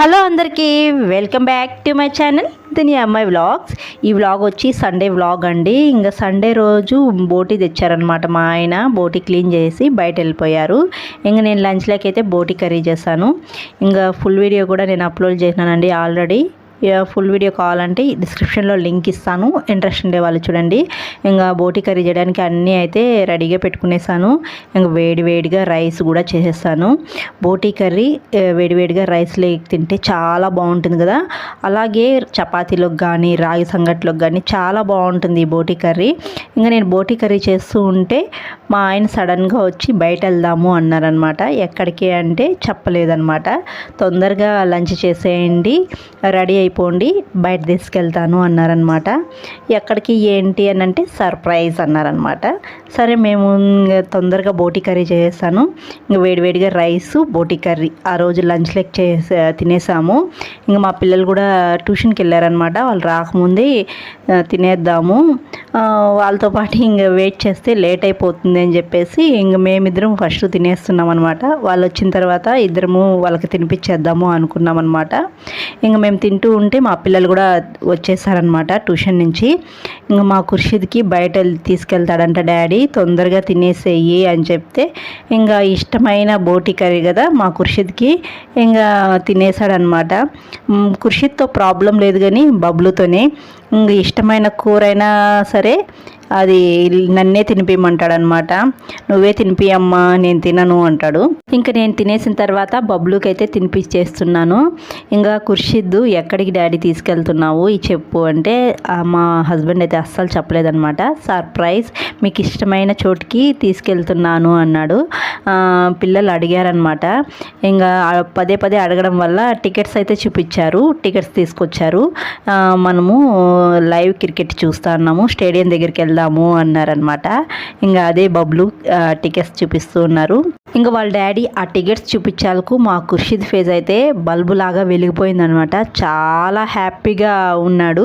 Hello అందరికీ welcome back to my channel దిని అమ్మాయి వ్లాగ్స్. ఈ వ్లాగ్ వచ్చి సండే వ్లాగ్ అండి. ఇంకా సండే రోజు బోటీ తెచ్చారనమాట. మా ఆయన బోటీ క్లీన్ చేసి బయట వెళ్ళిపోయారు. ఇంకా నేను లంచ్లోకి అయితే బోటీ కర్రీ చేశాను. ఇంకా ఫుల్ వీడియో కూడా నేను అప్లోడ్ చేసినానండి ఆల్రెడీ. ఫుల్ వీడియో కావాలంటే డిస్క్రిప్షన్లో లింక్ ఇస్తాను, ఇంట్రెస్ట్ ఉండే వాళ్ళు చూడండి. ఇంకా బోటీ కర్రీ చేయడానికి అన్నీ అయితే రెడీగా పెట్టుకునేసాను. ఇంకా వేడివేడిగా రైస్ కూడా చేసేస్తాను. బోటీ కర్రీ వేడివేడిగా రైస్లో తింటే చాలా బాగుంటుంది కదా. అలాగే చపాతీలోకి కానీ రాగి సంగట్లోకి కానీ చాలా బాగుంటుంది ఈ బోటీ కర్రీ. ఇంకా నేను బోటీ కర్రీ చేస్తూ ఉంటే మా ఆయన సడన్గా వచ్చి బయట వెళ్దాము అన్నారనమాట. ఎక్కడికి అంటే చెప్పలేదన్నమాట. తొందరగా లంచ్ చేసేయండి, రెడీ అయిపోండి, బయట తీసుకెళ్తాను అన్నారనమాట. ఎక్కడికి ఏంటి అని అంటే సర్ప్రైజ్ అన్నారనమాట. సరే మేము తొందరగా బోటీ కర్రీ చేసేసాను. ఇంకా వేడివేడిగా రైస్ బోటీ కర్రీ ఆ రోజు లంచ్ లెక్ తినేసాము. ఇంకా మా పిల్లలు కూడా ట్యూషన్కి వెళ్ళారనమాట. వాళ్ళు రాకముందే తినేద్దాము, వాళ్ళతో పాటు ఇంకా వెయిట్ చేస్తే లేట్ అయిపోతుంది అని చెప్పేసి ఇంక మేమిద్దరం ఫస్ట్ తినేస్తున్నాం అనమాట. వాళ్ళు వచ్చిన తర్వాత ఇద్దరము వాళ్ళకి తినిపించేద్దాము అనుకున్నాం అనమాట. ఇంకా మేము తింటూ ఉంటే మా పిల్లలు కూడా వచ్చేసారనమాట ట్యూషన్ నుంచి. ఇంకా మా ఖుర్షీద్కి బయట తీసుకెళ్తాడంట డాడీ, తొందరగా తినేసేయి అని చెప్తే ఇంకా ఇష్టమైన బోటీ కర్రీ కదా మా ఖుర్షీద్కి ఇంకా తినేసాడనమాట. ఖుర్షీద్తో ప్రాబ్లం లేదు కానీ బబ్లుతోనే ఇంక ఇష్టమైన కూర అయినా సరే అది నన్నే తినిపించమంటాడనమాట. నువ్వే తినిపియమ్మా, నేను తినను అంటాడు. ఇంకా నేను తినేసిన తర్వాత బబ్లుకి అయితే తినిపించేస్తున్నాను. ఇంకా ఖుర్షిద్ ఎక్కడికి డాడీ తీసుకెళ్తున్నావు ఈ చెప్పు అంటే మా హస్బెండ్ అయితే అస్సలు చెప్పలేదనమాట. సర్ప్రైజ్, మీకు ఇష్టమైన చోటుకి తీసుకెళ్తున్నాను అన్నాడు. పిల్లలు అడిగారనమాట. ఇంకా పదే పదే అడగడం వల్ల టికెట్స్ అయితే చూపించారు, టికెట్స్ తీసుకొచ్చారు. మనము లైవ్ క్రికెట్ చూస్తా ఉన్నాము, స్టేడియం దగ్గరికి వెళ్దాము అన్నారనమాట. ఇంకా అదే బబ్లు టికెట్స్ చూపిస్తూ ఉన్నారు. ఇంకా వాళ్ళ డాడీ ఆ టికెట్స్ చూపించాలకు మా ఖుర్షిద్ ఫేస్ అయితే బల్బు లాగా వెలిగిపోయిందనమాట. చాలా హ్యాపీగా ఉన్నాడు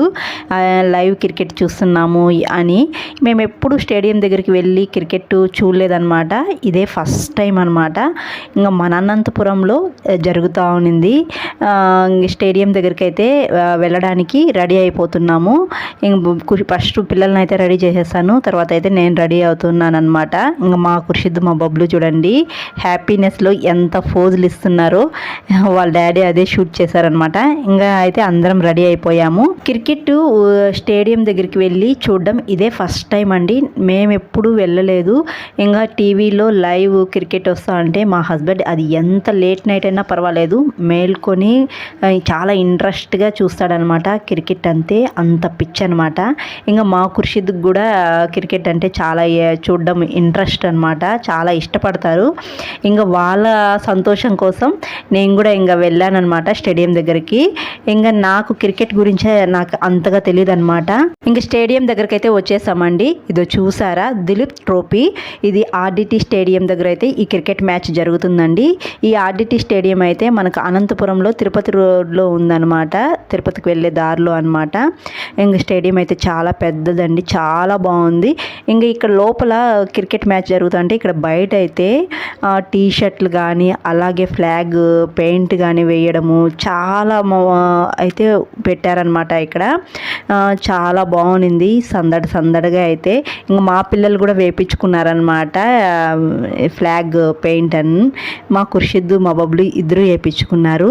లైవ్ క్రికెట్ చూస్తున్నాము అని. మేము ఎప్పుడు స్టేడియం దగ్గరికి వెళ్ళి క్రికెట్ చూడలేదన్నమాట, ఇదే ఫస్ట్ టైం అనమాట. ఇంకా మన అనంతపురంలో జరుగుతూ ఉన్నింది. స్టేడియం దగ్గరికి అయితే వెళ్ళడానికి రెడీ అయిపోతున్నాము. ఇంక ఫస్ట్ పిల్లల్ని అయితే రెడీ చేసేసాను, తర్వాత అయితే నేను రెడీ అవుతున్నాను అనమాట. ఇంకా మా ఖుర్షిద్ మా బబ్లు చూడండి హ్యాపీనెస్లో ఎంత ఫోజులు ఇస్తున్నారో. వాళ్ళ డాడీ అదే షూట్ చేశారనమాట. ఇంకా అయితే అందరం రెడీ అయిపోయాము. క్రికెట్ స్టేడియం దగ్గరికి వెళ్ళి చూడడం ఇదే ఫస్ట్ టైం అండి. మేము ఎప్పుడు వెళ్ళలేదు. ఇంకా టీవీలో లైవ్ క్రికెట్ వస్తా అంటే మా హస్బెండ్ అది ఎంత లేట్ నైట్ అయినా పర్వాలేదు మేల్కొని చాలా ఇంట్రెస్ట్గా చూస్తాడనమాట. క్రికెట్ అంతే అంత పిచ్ అనమాట. ఇంకా మా ఖుర్షిద్కి కూడా క్రికెట్ అంటే చాలా చూడడం ఇంట్రెస్ట్ అనమాట, చాలా ఇష్టపడతారు. ఇంకా వాళ్ళ సంతోషం కోసం నేను కూడా ఇంకా వెళ్ళానమాట స్టేడియం దగ్గరికి. ఇంకా నాకు క్రికెట్ గురించే నాకు అంతగా తెలియదు అనమాట. ఇంకా స్టేడియం దగ్గరికి అయితే వచ్చేసామండి. ఇదో చూసారా దిలీప్ ట్రోఫీ, ఇది ఆర్డిటి స్టేడియం దగ్గర అయితే ఈ క్రికెట్ మ్యాచ్ జరుగుతుందండి. ఈ ఆర్డిటి స్టేడియం అయితే మనకు అనంతపురంలో తిరుపతి రోడ్లో ఉందన్నమాట, తిరుపతికి వెళ్ళే దారిలో అనమాట. ఇంకా స్టేడియం అయితే చాలా పెద్దదండి, చాలా బాగుంది. ఇంకా ఇక్కడ లోపల క్రికెట్ మ్యాచ్ జరుగుతుంటే ఇక్కడ బయట అయితే టీ షర్ట్లు కానీ అలాగే ఫ్లాగ్ పెయింట్ కానీ వేయడము చాలా అయితే పెట్టారనమాట. ఇక్కడ చాలా బాగుంది, సందడి సందడిగా అయితే. ఇంకా మా పిల్లలు కూడా వేయించుకున్నారనమాట ఫ్లాగ్ పెయింట్ అని. మా ఖుర్షిద్ మా బబ్లు ఇద్దరు వేయించుకున్నారు.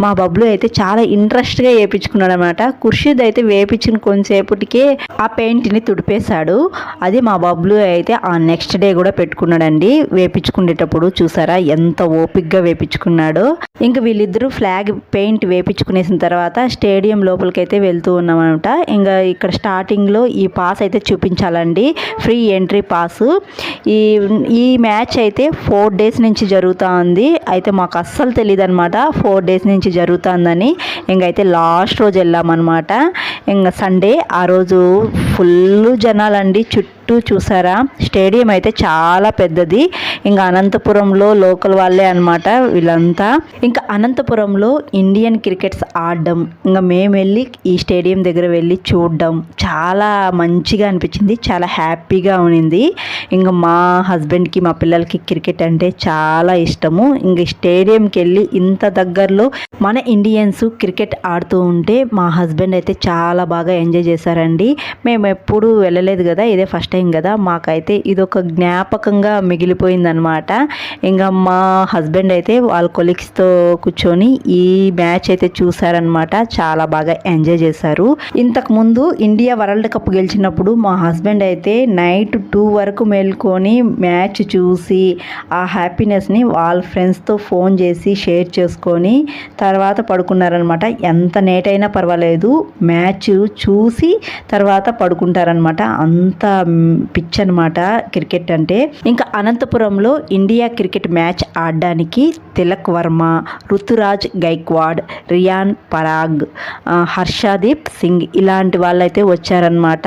మా బబ్లు అయితే చాలా ఇంట్రెస్ట్గా వేయించుకున్నాడు అనమాట. ఖుర్షిద్ అయితే వేయించిన కొంతసేపటికే ఆ పెయింట్ని తుడిపేశాడు. అది మా బబ్లు అయితే ఆ నెక్స్ట్ డే కూడా పెట్టుకున్నాడండి. వేయించుకునేటప్పుడు చూసారా ఎంత ఓపిక్గా వేయించుకున్నాడో. ఇంకా వీళ్ళిద్దరూ ఫ్లాగ్ పెయింట్ వేయించుకునేసిన తర్వాత స్టేడియం లోపలికి అయితే వెళ్తూ ఉన్నామన్నమాట. ఇంకా ఇక్కడ స్టార్టింగ్లో ఈ పాస్ అయితే చూపించాలండి, ఫ్రీ ఎంట్రీ పాస్. ఈ మ్యాచ్ అయితే 4 days నుంచి జరుగుతూ ఉంది. అయితే మాకు అస్సలు తెలియదు అనమాట 4 days నుంచి జరుగుతుందని. ఇంకైతే లాస్ట్ రోజు వెళ్ళామన్నమాట. ఇంకా సండే ఆ రోజు ఫుల్ జనాలండి. చుట్టూ చూసారా, స్టేడియం అయితే చాలా పెద్దది. ఇంకా అనంతపురంలో లోకల్ వాళ్ళే అనమాట వీళ్ళంతా. ఇంకా అనంతపురంలో ఇండియన్ క్రికెట్స్ ఆడడం, ఇంకా మేము వెళ్ళి ఈ స్టేడియం దగ్గర వెళ్ళి చూడడం చాలా మంచిగా అనిపించింది, చాలా హ్యాపీగా ఉన్నింది. ఇంకా మా హస్బెండ్కి మా పిల్లలకి క్రికెట్ అంటే చాలా ఇష్టము. ఇంక స్టేడియంకి వెళ్ళి ఇంత దగ్గరలో మన ఇండియన్స్ క్రికెట్ ఆడుతూ ఉంటే మా హస్బెండ్ అయితే చాలా బాగా ఎంజాయ్ చేశారండి. మేము ఎప్పుడు వెళ్ళలేదు కదా, ఇదే ఫస్ట్ టైం కదా, మాకైతే ఇదొక జ్ఞాపకంగా మిగిలిపోయిందనమాట. ఇంకా మా హస్బెండ్ అయితే వాళ్ళ కొలీగ్స్తో కూర్చొని ఈ మ్యాచ్ అయితే చూసారనమాట. చాలా బాగా ఎంజాయ్ చేశారు. ఇంతకుముందు ఇండియా వరల్డ్ కప్ గెలిచినప్పుడు మా హస్బెండ్ అయితే నైట్ 2 వరకు మేల్కొని మ్యాచ్ చూసి ఆ హ్యాపీనెస్ని వాళ్ళ ఫ్రెండ్స్తో ఫోన్ చేసి షేర్ చేసుకొని తర్వాత పడుకున్నారనమాట. ఎంత లేట్ అయినా పర్వాలేదు, మ్యాచ్ చూసి తర్వాత పడుకుంటారనమాట. అంత పిచ్ అనమాట క్రికెట్ అంటే. ఇంకా అనంతపురంలో ఇండియా క్రికెట్ మ్యాచ్ ఆడడానికి తిలక్ వర్మ, రుతురాజ్ గైక్వాడ్, రియాన్ పరాగ్, హర్షదీప్ సింగ్ ఇలాంటి వాళ్ళైతే వచ్చారనమాట.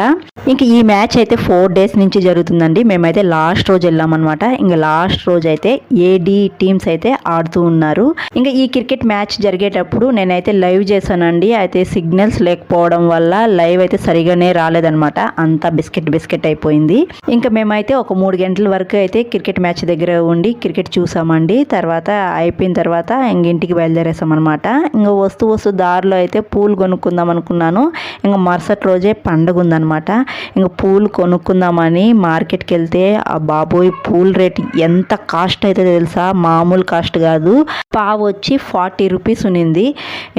ఇంకా ఈ మ్యాచ్ అయితే 4 days నుంచి జరుగుతుందండి. మేమైతే లాస్ట్ రోజు వెళ్ళామన్నమాట. ఇంకా లాస్ట్ రోజు అయితే ఏడి టీమ్స్ అయితే ఆడుతూ ఉన్నారు. ఇంకా ఈ క్రికెట్ మ్యాచ్ జరిగేటప్పుడు నేనైతే లైవ్ చేశానండి. అయితే సిగ్నల్స్ లేకపోవడం వల్ల లైవ్ అయితే సరిగానే రాలేదనమాట. అంతా బిస్కెట్ అయిపోయింది. ఇంకా మేమైతే ఒక 3 గంటల వరకు అయితే క్రికెట్ మ్యాచ్ దగ్గర ఉండి క్రికెట్ చూసామండి. తర్వాత అయిపోయిన తర్వాత ఇంక ఇంటికి బయలుదేరేసామన్నమాట. ఇంకా వస్తూ దారిలో అయితే పూలు కొనుక్కుందాం అనుకున్నాను. ఇంకా మరుసటి రోజే పండుగ ఉందన్నమాట. ఇంకా పూలు కొనుక్కుందామని మార్కెట్కి వెళ్తే ఆ బాబోయ్ పూల రేట్ ఎంత కాస్ట్ అయితే తెలుసా, మామూలు కాస్ట్ కాదు. పావు వచ్చి 40 రూపీస్ ఉన్నింది.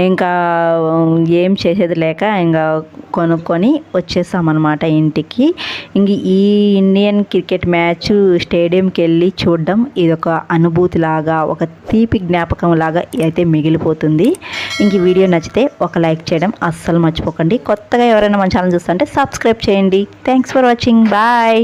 ఇంకా ఏం చేసేది లేక ఇంకా కొనుక్కొని వచ్చేసామన్నమాట ఇంటికి. ఇంక ఈ ఇండియన్ క్రికెట్ మ్యాచ్ స్టేడియంకి వెళ్ళి చూడడం ఇదొక అనుభూతి లాగా, ఒక తీపి జ్ఞాపకం లాగా అయితే మిగిలిపోతుంది. ఇంక ఈ వీడియో నచ్చితే ఒక లైక్ చేయడం అస్సలు మర్చిపోకండి. కొత్తగా ఎవరైనా మన ఛానల్ చూస్తుంటే సబ్స్క్రైబ్ చేయండి. Thanks for watching. బాయ్.